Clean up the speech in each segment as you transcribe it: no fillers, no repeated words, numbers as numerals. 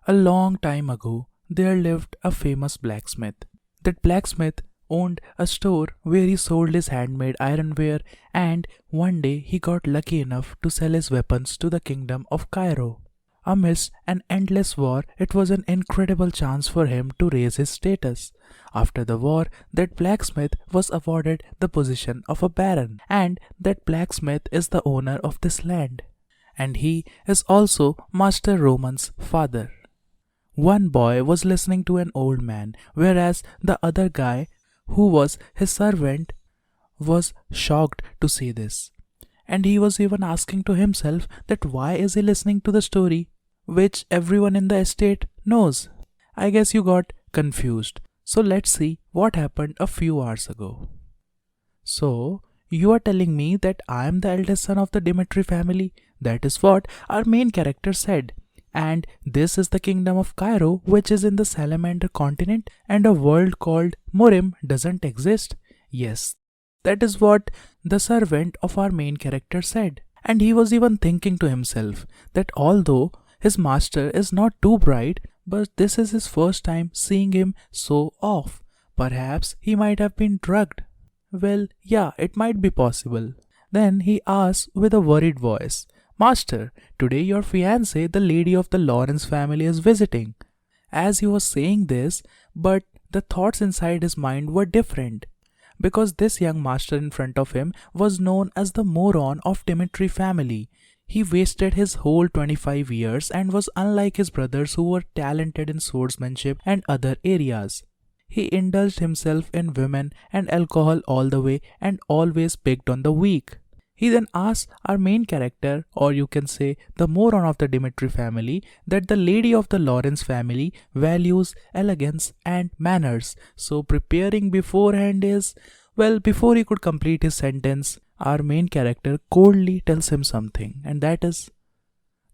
A long time ago, there lived a famous blacksmith. That blacksmith owned a store where he sold his handmade ironware, and one day he got lucky enough to sell his weapons to the kingdom of Cairo. Amidst an endless war, it was an incredible chance for him to raise his status. After the war, that blacksmith was awarded the position of a baron, and that blacksmith is the owner of this land. And he is also Master Roman's father. One boy was listening to an old man, whereas the other guy, who was his servant, was shocked to see this. And he was even asking to himself that why is he listening to the story which everyone in the estate knows. I guess you got confused. So let's see what happened a few hours ago. So, you are telling me that I am the eldest son of the Dimitri family? That is what our main character said. And this is the kingdom of Cairo, which is in the Salamander continent, and a world called Murim doesn't exist. Yes, that is what the servant of our main character said. And he was even thinking to himself that although his master is not too bright, but this is his first time seeing him so off. Perhaps he might have been drugged. Well, yeah, it might be possible. Then he asks with a worried voice, Master, today your fiancee, the lady of the Lawrence family, is visiting. As he was saying this, but the thoughts inside his mind were different. Because this young master in front of him was known as the moron of Dimitri family. He wasted his whole 25 years and was unlike his brothers who were talented in swordsmanship and other areas. He indulged himself in women and alcohol all the way and always picked on the weak. He then asks our main character, or you can say the moron of the Dimitri family, that the lady of the Lawrence family values elegance and manners. So preparing beforehand is, well, before he could complete his sentence, our main character coldly tells him something, and that is,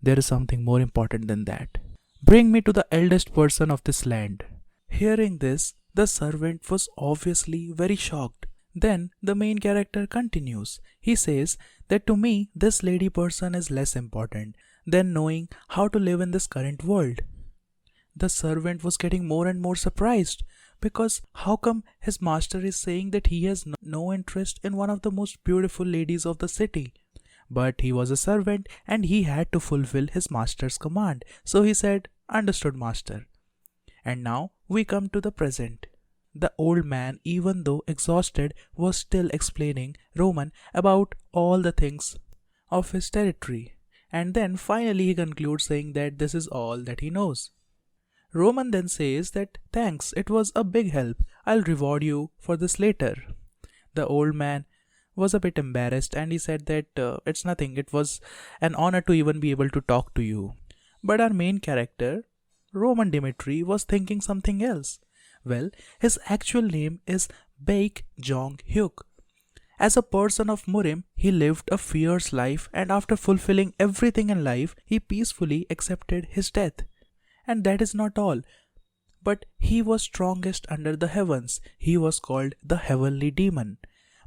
there is something more important than that. Bring me to the eldest person of this land. Hearing this, the servant was obviously very shocked. Then the main character continues. He says that to me, this lady person is less important than knowing how to live in this current world. The servant was getting more and more surprised because how come his master is saying that he has no interest in one of the most beautiful ladies of the city? But he was a servant and he had to fulfill his master's command. So he said, Understood, master. And now we come to the present. The old man, even though exhausted, was still explaining Roman about all the things of his territory. And then finally he concludes saying that this is all that he knows. Roman then says that thanks, it was a big help. I'll reward you for this later. The old man was a bit embarrassed and he said that it's nothing, it was an honor to even be able to talk to you. But our main character, Roman Dimitri, was thinking something else. Well, his actual name is Baek Jong Hyuk. As a person of Murim, he lived a fierce life and after fulfilling everything in life, he peacefully accepted his death. And that is not all. But he was strongest under the heavens. He was called the heavenly demon.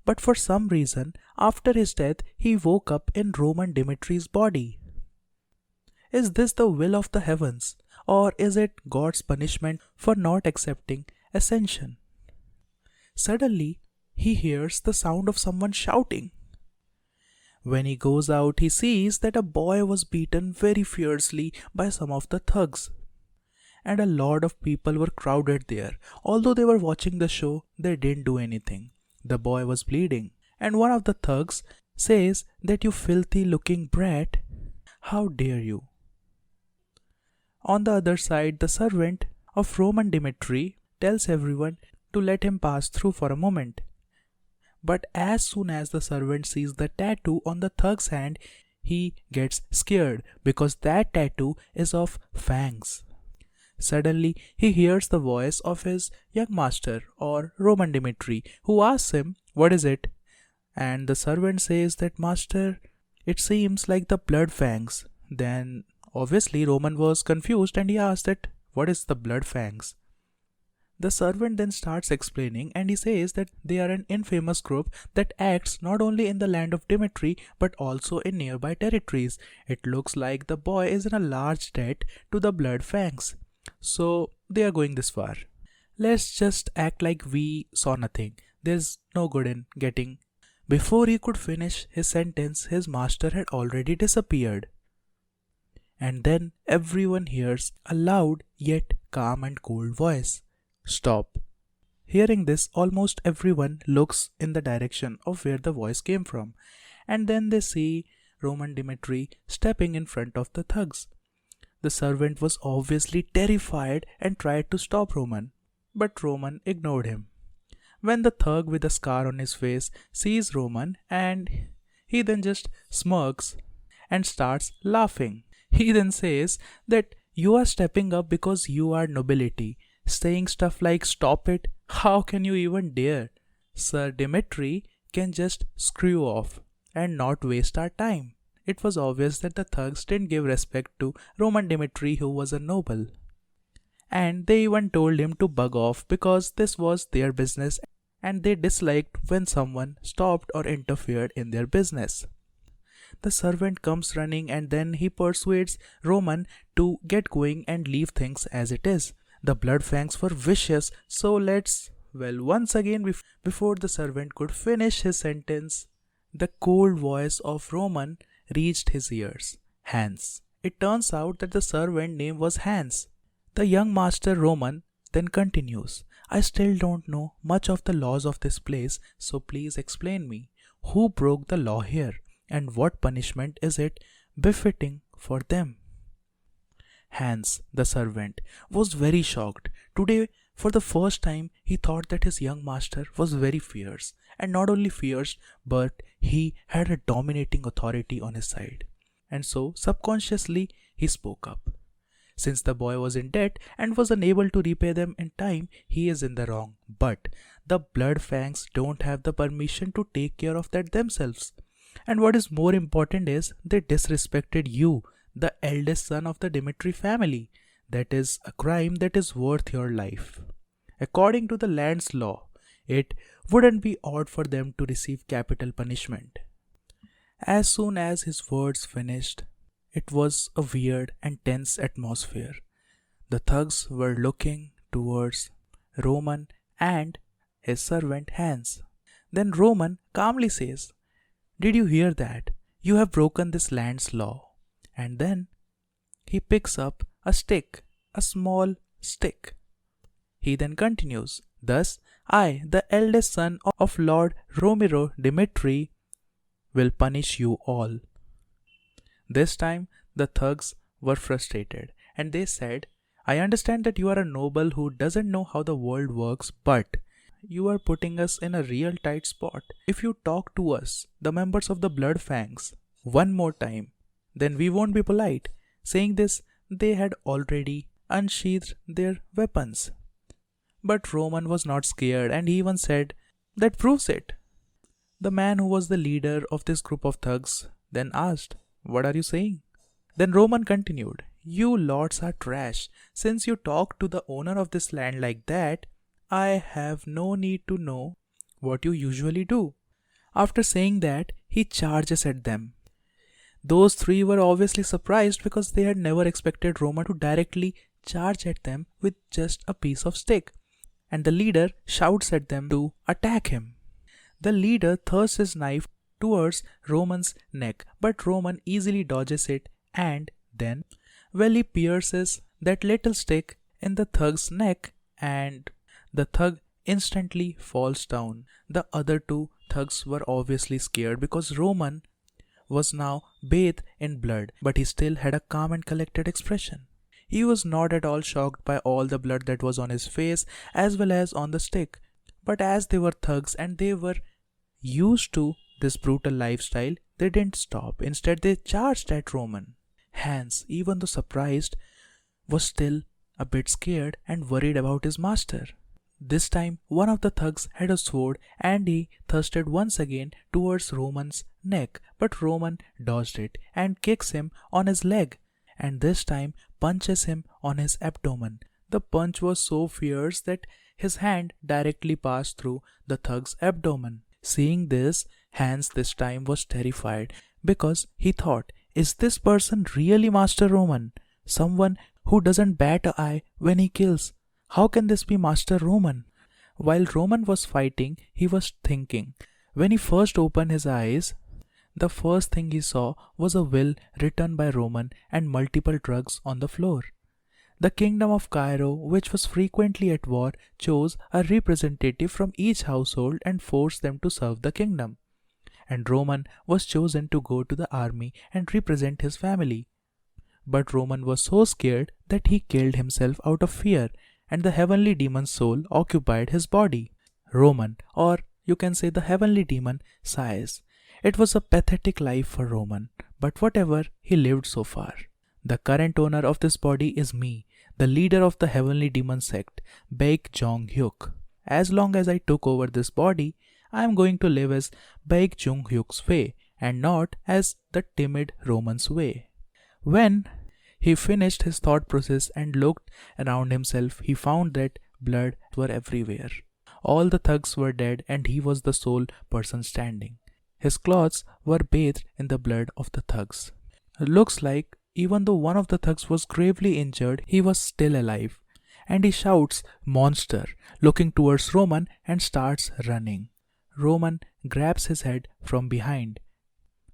But for some reason, after his death, he woke up in Roman Dimitri's body. Is this the will of the heavens? Or is it God's punishment for not accepting ascension? Suddenly, he hears the sound of someone shouting. When he goes out, he sees that a boy was beaten very fiercely by some of the thugs. And a lot of people were crowded there. Although they were watching the show, they didn't do anything. The boy was bleeding. And one of the thugs says that you filthy looking brat, how dare you? On the other side, the servant of Roman Dimitri tells everyone to let him pass through for a moment. But as soon as the servant sees the tattoo on the thug's hand, he gets scared because that tattoo is of fangs. Suddenly, he hears the voice of his young master or Roman Dimitri, who asks him, What is it? And the servant says that, Master, it seems like the blood fangs. Then obviously Roman was confused and he asked that what is the blood fangs? The servant then starts explaining and he says that they are an infamous group that acts not only in the land of Dimitri but also in nearby territories. It looks like the boy is in a large debt to the Blood Fangs. So they are going this far. Let's just act like we saw nothing. There's no good in getting. Before he could finish his sentence, his master had already disappeared. And then everyone hears a loud yet calm and cold voice. Stop. Hearing this, almost everyone looks in the direction of where the voice came from, and then they see Roman Dimitri stepping in front of the thugs. The servant was obviously terrified and tried to stop Roman, but Roman ignored him. When the thug with a scar on his face sees Roman, and he then just smirks and starts laughing. He then says that you are stepping up because you are nobility, saying stuff like stop it, how can you even dare? Sir Dimitri can just screw off and not waste our time. It was obvious that the thugs didn't give respect to Roman Dimitri, who was a noble. And they even told him to bug off because this was their business and they disliked when someone stopped or interfered in their business. The servant comes running and then he persuades Roman to get going and leave things as it is. The Blood Fangs were vicious, so once again, before the servant could finish his sentence, the cold voice of Roman reached his ears. Hans. It turns out that the servant name was Hans. The young master Roman then continues, I still don't know much of the laws of this place, so please explain me. Who broke the law here? And what punishment is it befitting for them? Hans, the servant, was very shocked. Today, for the first time, he thought that his young master was very fierce. And not only fierce, but he had a dominating authority on his side. And so, subconsciously, he spoke up. Since the boy was in debt and was unable to repay them in time, he is in the wrong. But the Blood Fangs don't have the permission to take care of that themselves. And what is more important is they disrespected you, the eldest son of the Dimitri family. That is a crime that is worth your life. According to the land's law, it wouldn't be odd for them to receive capital punishment. As soon as his words finished, it was a weird and tense atmosphere. The thugs were looking towards Roman and his servant Hans. Then Roman calmly says, Did you hear that? You have broken this land's law. And then he picks up a stick, a small stick. He then continues, Thus, I, the eldest son of Lord Romero Dimitri, will punish you all. This time, the thugs were frustrated and they said, I understand that you are a noble who doesn't know how the world works, but you are putting us in a real tight spot. If you talk to us, the members of the Blood Fangs, one more time, then we won't be polite. Saying this, they had already unsheathed their weapons. But Roman was not scared and he even said, That proves it. The man who was the leader of this group of thugs then asked, What are you saying? Then Roman continued, You lords are trash. Since you talk to the owner of this land like that, I have no need to know what you usually do. After saying that, he charges at them. Those three were obviously surprised because they had never expected Roman to directly charge at them with just a piece of stick. And the leader shouts at them to attack him. The leader thrusts his knife towards Roman's neck, but Roman easily dodges it and then, he pierces that little stick in the thug's neck and the thug instantly falls down. The other two thugs were obviously scared because Roman was now bathed in blood, but he still had a calm and collected expression. He was not at all shocked by all the blood that was on his face as well as on the stick. But as they were thugs and they were used to this brutal lifestyle, they didn't stop. Instead, they charged at Roman. Hans, even though surprised, was still a bit scared and worried about his master. This time, one of the thugs had a sword and he thrusted once again towards Roman's neck, but Roman dodged it and kicks him on his leg, and this time punches him on his abdomen. The punch was so fierce that His hand directly passed through the thug's abdomen. Seeing this, Hans this time was terrified because he thought, is this person really Master Roman? Someone who doesn't bat an eye when he kills. How can this be Master Roman? While Roman was fighting, he was thinking. When he first opened his eyes, the first thing he saw was a will written by Roman and multiple drugs on the floor. The kingdom of Cairo, which was frequently at war, chose a representative from each household and forced them to serve the kingdom. And Roman was chosen to go to the army and represent his family. But Roman was so scared that he killed himself out of fear, and the heavenly demon's soul occupied his body. Roman, or you can say the heavenly demon, sighs. It was a pathetic life for Roman, but whatever, he lived so far. The current owner of this body is me, the leader of the heavenly demon sect, Baek Jong-hyuk. As long as I took over this body, I am going to live as Baek Jong-hyuk's way and not as the timid Roman's way. When he finished his thought process and looked around himself, he found that blood were everywhere. All the thugs were dead and he was the sole person standing. His clothes were bathed in the blood of the thugs. Looks like even though one of the thugs was gravely injured, he was still alive. And he shouts, "Monster," looking towards Roman and starts running. Roman grabs his head from behind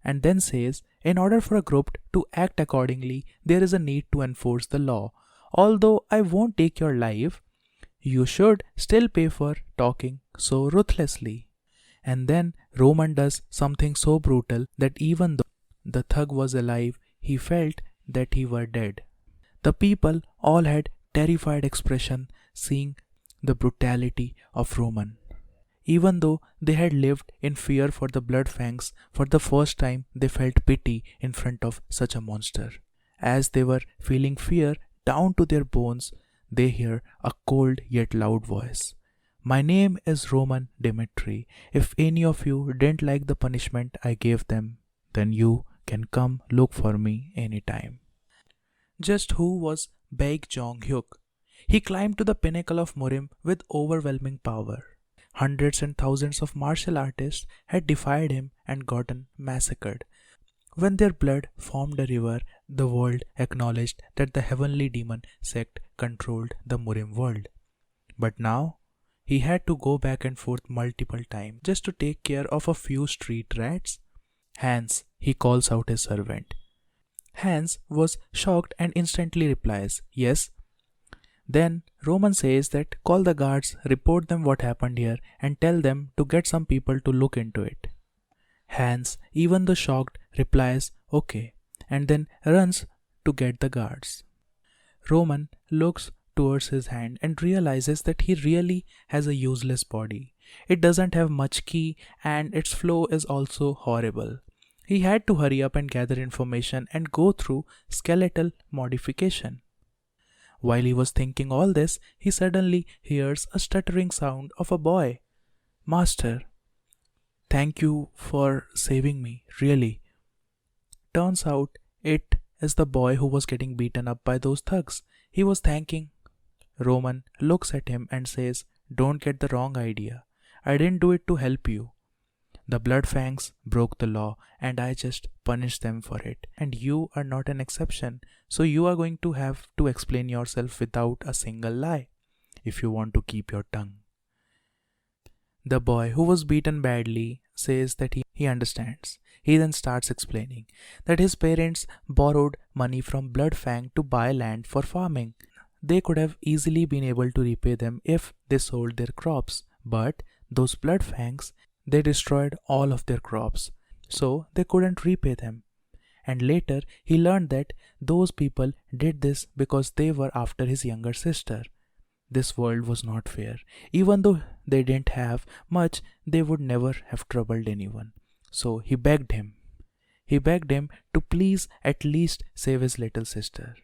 and then says, in order for a group to act accordingly, there is a need to enforce the law. Although I won't take your life, you should still pay for talking so ruthlessly. And then Roman does something so brutal that even though the thug was alive, he felt that he were dead. The people all had terrified expression seeing the brutality of Roman. Even though they had lived in fear for the blood fangs, for the first time they felt pity in front of such a monster. As they were feeling fear down to their bones, they hear a cold yet loud voice. My name is Roman Dimitri. If any of you didn't like the punishment I gave them, then you can come look for me anytime. Just who was Baek Jong-hyuk? He climbed to the pinnacle of Murim with overwhelming power. Hundreds and thousands of martial artists had defied him and gotten massacred. When their blood formed a river, the world acknowledged that the heavenly demon sect controlled the Murim world. But now, he had to go back and forth multiple times just to take care of a few street rats. Hans, he calls out his servant. Hans was shocked and instantly replies, yes. Then Roman says that call the guards, report them what happened here and tell them to get some people to look into it. Hans, even though shocked, replies okay and then runs to get the guards. Roman looks towards his hand and realizes that he really has a useless body. It doesn't have much ki and its flow is also horrible. He had to hurry up and gather information and go through skeletal modification. While he was thinking all this, he suddenly hears a stuttering sound of a boy. Master, thank you for saving me, really. Turns out it is the boy who was getting beaten up by those thugs. He was thanking. Roman looks at him and says, don't get the wrong idea. I didn't do it to help you. The blood fangs broke the law and I just punished them for it. And you are not an exception. So you are going to have to explain yourself without a single lie if you want to keep your tongue. The boy who was beaten badly says that he understands. He then starts explaining that his parents borrowed money from Bloodfang to buy land for farming. They could have easily been able to repay them if they sold their crops, but those Bloodfangs, they destroyed all of their crops, so they couldn't repay them. And later he learned that those people did this because they were after his younger sister. This world was not fair. Even though they didn't have much, they would never have troubled anyone. So he begged him. He begged him to please at least save his little sister.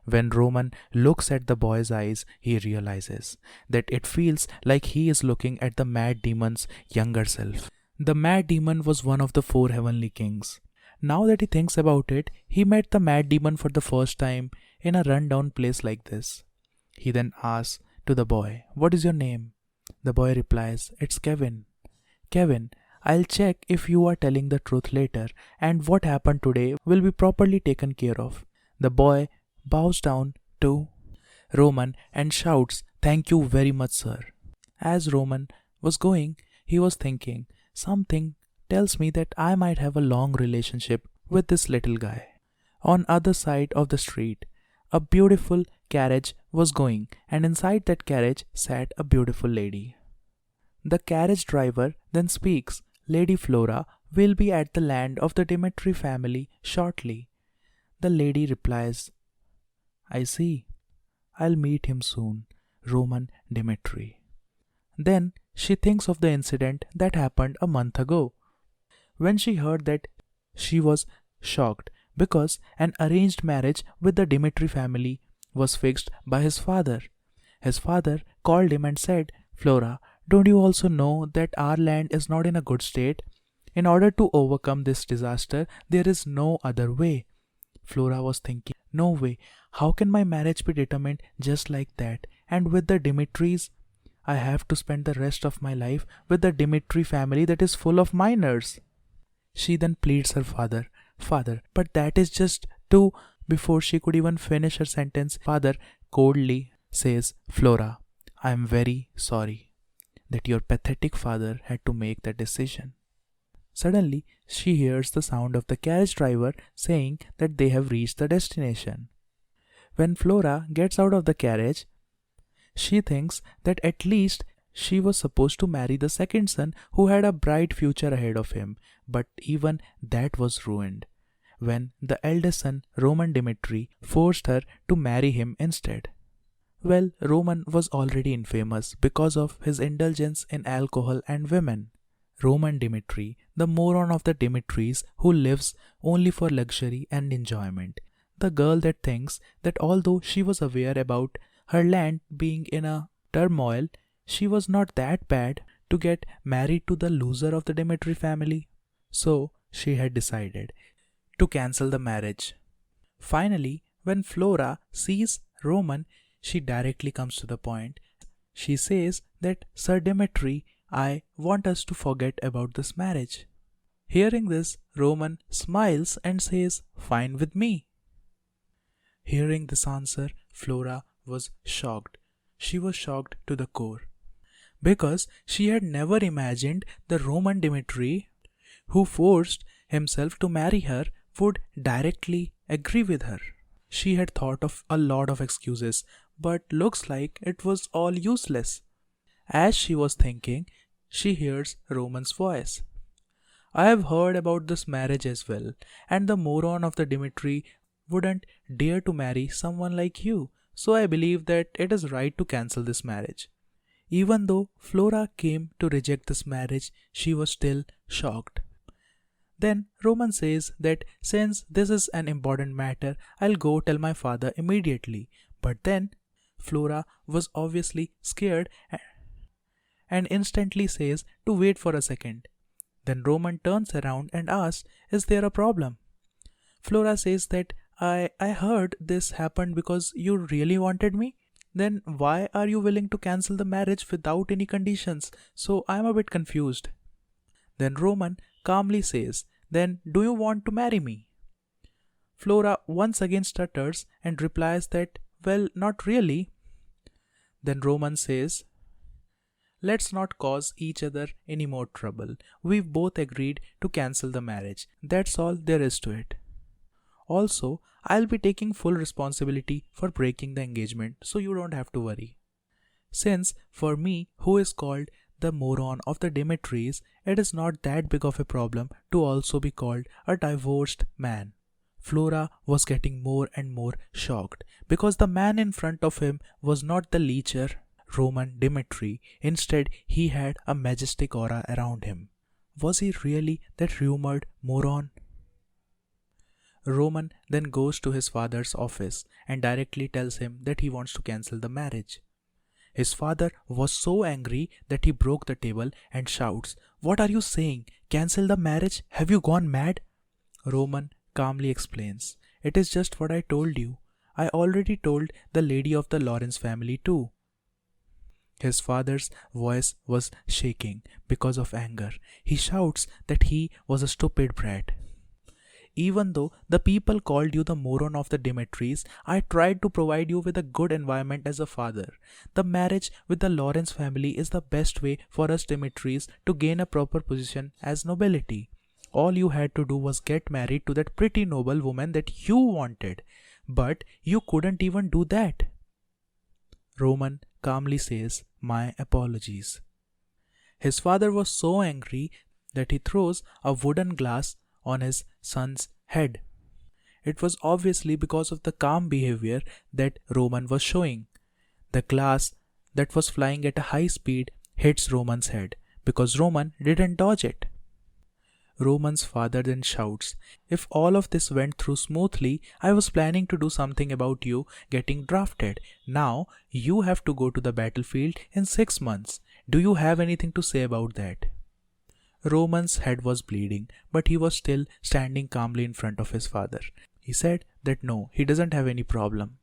When Roman looks at the boy's eyes, he realizes that it feels like he is looking at the mad demon's younger self. The mad demon was one of the 4 heavenly kings. Now that he thinks about it, he met the mad demon for the first time in a rundown place like this. He then asks, to the boy, "What is your name?" The boy replies, "It's Kevin." "Kevin, I'll check if you are telling the truth later, and what happened today will be properly taken care of." The boy bows down to Roman and shouts, "Thank you very much, sir." As Roman was going, he was thinking, "Something tells me that I might have a long relationship with this little guy." On other side of the street, a beautiful carriage was going, and inside that carriage sat a beautiful lady. The carriage driver then speaks, "Lady Flora will be at the land of the Dimitri family shortly." The lady replies, "I see. I'll meet him soon, Roman Dimitri." Then she thinks of the incident that happened a month ago. When she heard that, she was shocked because an arranged marriage with the Dimitri family was fixed by his father. His father called him and said, "Flora, don't you also know that our land is not in a good state? In order to overcome this disaster, there is no other way." Flora was thinking, "No way. How can my marriage be determined just like that? And with the Dimitris, I have to spend the rest of my life with the Dimitri family that is full of minors." She then pleads her father, "Father, but that is just too..." Before she could even finish her sentence, father coldly says, "Flora, I am very sorry that your pathetic father had to make that decision." Suddenly, she hears the sound of the carriage driver saying that they have reached the destination. When Flora gets out of the carriage, she thinks that at least she was supposed to marry the second son who had a bright future ahead of him, but even that was ruined when the eldest son, Roman Dimitri, forced her to marry him instead. Well, Roman was already infamous because of his indulgence in alcohol and women. Roman Dimitri, the moron of the Dimitris who lives only for luxury and enjoyment. The girl that thinks that although she was aware about her land being in a turmoil, she was not that bad to get married to the loser of the Dimitri family. So she had decided to cancel the marriage. Finally, when Flora sees Roman, she directly comes to the point. She says that, "Sir Dimitri, I want us to forget about this marriage." Hearing this, Roman smiles and says, "Fine with me." Hearing this answer, Flora was shocked. She was shocked to the core because she had never imagined the Roman Dimitri who forced himself to marry her would directly agree with her. She had thought of a lot of excuses, but looks like it was all useless. As she was thinking, she hears Roman's voice. "I have heard about this marriage as well, and the moron of the Dimitri wouldn't dare to marry someone like you, so I believe that it is right to cancel this marriage." Even though Flora came to reject this marriage, she was still shocked. Then Roman says that since this is an important matter, I'll go tell my father immediately. But then Flora was obviously scared and instantly says to wait for a second. Then Roman turns around and asks, "Is there a problem?" Flora says that I heard this happened because you really wanted me. Then why are you willing to cancel the marriage without any conditions? So I'm a bit confused. Then Roman calmly says, "Then do you want to marry me?" Flora once again stutters and replies that, "Well, not really." Then Roman says, "Let's not cause each other any more trouble. We've both agreed to cancel the marriage. That's all there is to it. Also, I'll be taking full responsibility for breaking the engagement, so you don't have to worry. Since for me, who is called the moron of the Dimitris, it is not that big of a problem to also be called a divorced man." Flora was getting more and more shocked because the man in front of him was not the lecher Roman Dimitri. Instead, he had a majestic aura around him. Was he really that rumored moron? Roman then goes to his father's office and directly tells him that he wants to cancel the marriage. His father was so angry that he broke the table and shouts, "What are you saying? Cancel the marriage? Have you gone mad?" Roman calmly explains, "It is just what I told you. I already told the lady of the Lawrence family too." His father's voice was shaking because of anger. He shouts that he was a stupid brat. Even though the people called you the moron of the Dimitris, I tried to provide you with a good environment as a father. The marriage with the Lawrence family is the best way for us Dimitris to gain a proper position as nobility. All you had to do was get married to that pretty noble woman that you wanted. But you couldn't even do that. Roman calmly says, "My apologies." His father was so angry that he throws a wooden glass on his son's head. It was obviously because of the calm behavior that Roman was showing. The glass that was flying at a high speed hits Roman's head because Roman didn't dodge it. Roman's father then shouts, "If all of this went through smoothly, I was planning to do something about you getting drafted. Now you have to go to the battlefield in 6 months. Do you have anything to say about that?" Roman's head was bleeding, but he was still standing calmly in front of his father. He said that no, he doesn't have any problem.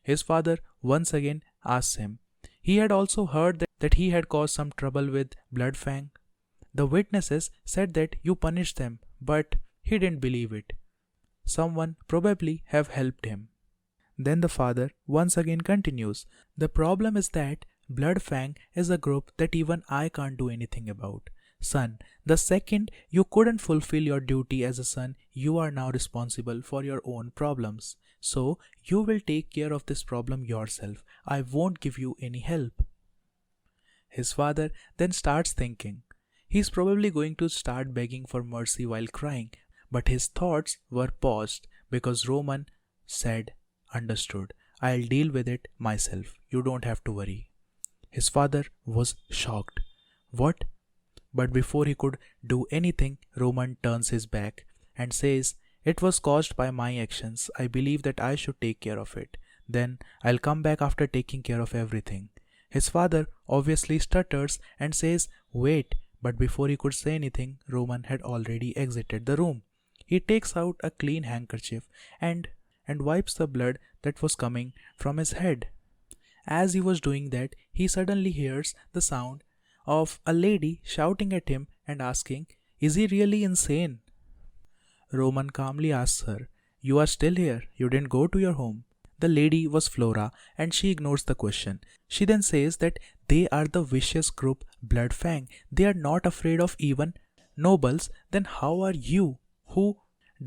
His father once again asks him. He had also heard that he had caused some trouble with Bloodfang. The witnesses said that you punished them, but he didn't believe it. Someone probably have helped him. Then the father once again continues, "The problem is that Bloodfang is a group that even I can't do anything about. Son, the second you couldn't fulfill your duty as a son, you are now responsible for your own problems. So you will take care of this problem yourself. I won't give you any help." His father then starts thinking. He's probably going to start begging for mercy while crying, but his thoughts were paused because Roman said, "Understood. I'll deal with it myself. You don't have to worry." His father was shocked. What? But before he could do anything, Roman turns his back and says, "It was caused by my actions. I believe that I should take care of it. Then I'll come back after taking care of everything." His father obviously stutters and says, "Wait," but before he could say anything, Roman had already exited the room. He takes out a clean handkerchief and wipes the blood that was coming from his head. As he was doing that, he suddenly hears the sound of a lady shouting at him and asking, "Is he really insane?" Roman calmly asks her, "You are still here. You didn't go to your home." The lady was Flora and she ignores the question. She then says that they are the vicious group Bloodfang. They are not afraid of even nobles. Then how are you, who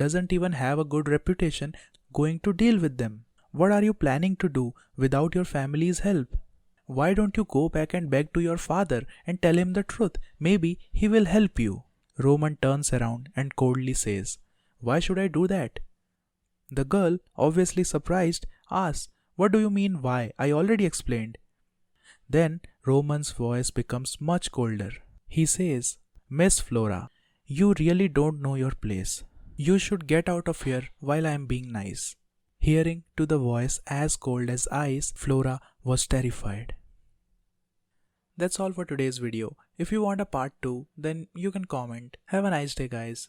doesn't even have a good reputation, going to deal with them? What are you planning to do without your family's help? Why don't you go back and beg to your father and tell him the truth? Maybe he will help you." Roman turns around and coldly says, "Why should I do that?" The girl, obviously surprised, asks, "What do you mean why? I already explained." Then Roman's voice becomes much colder. He says, "Miss Flora, you really don't know your place. You should get out of here while I am being nice." Hearing to the voice as cold as ice, Flora was terrified. That's all for today's video. If you want a part 2, then you can comment. Have a nice day, guys.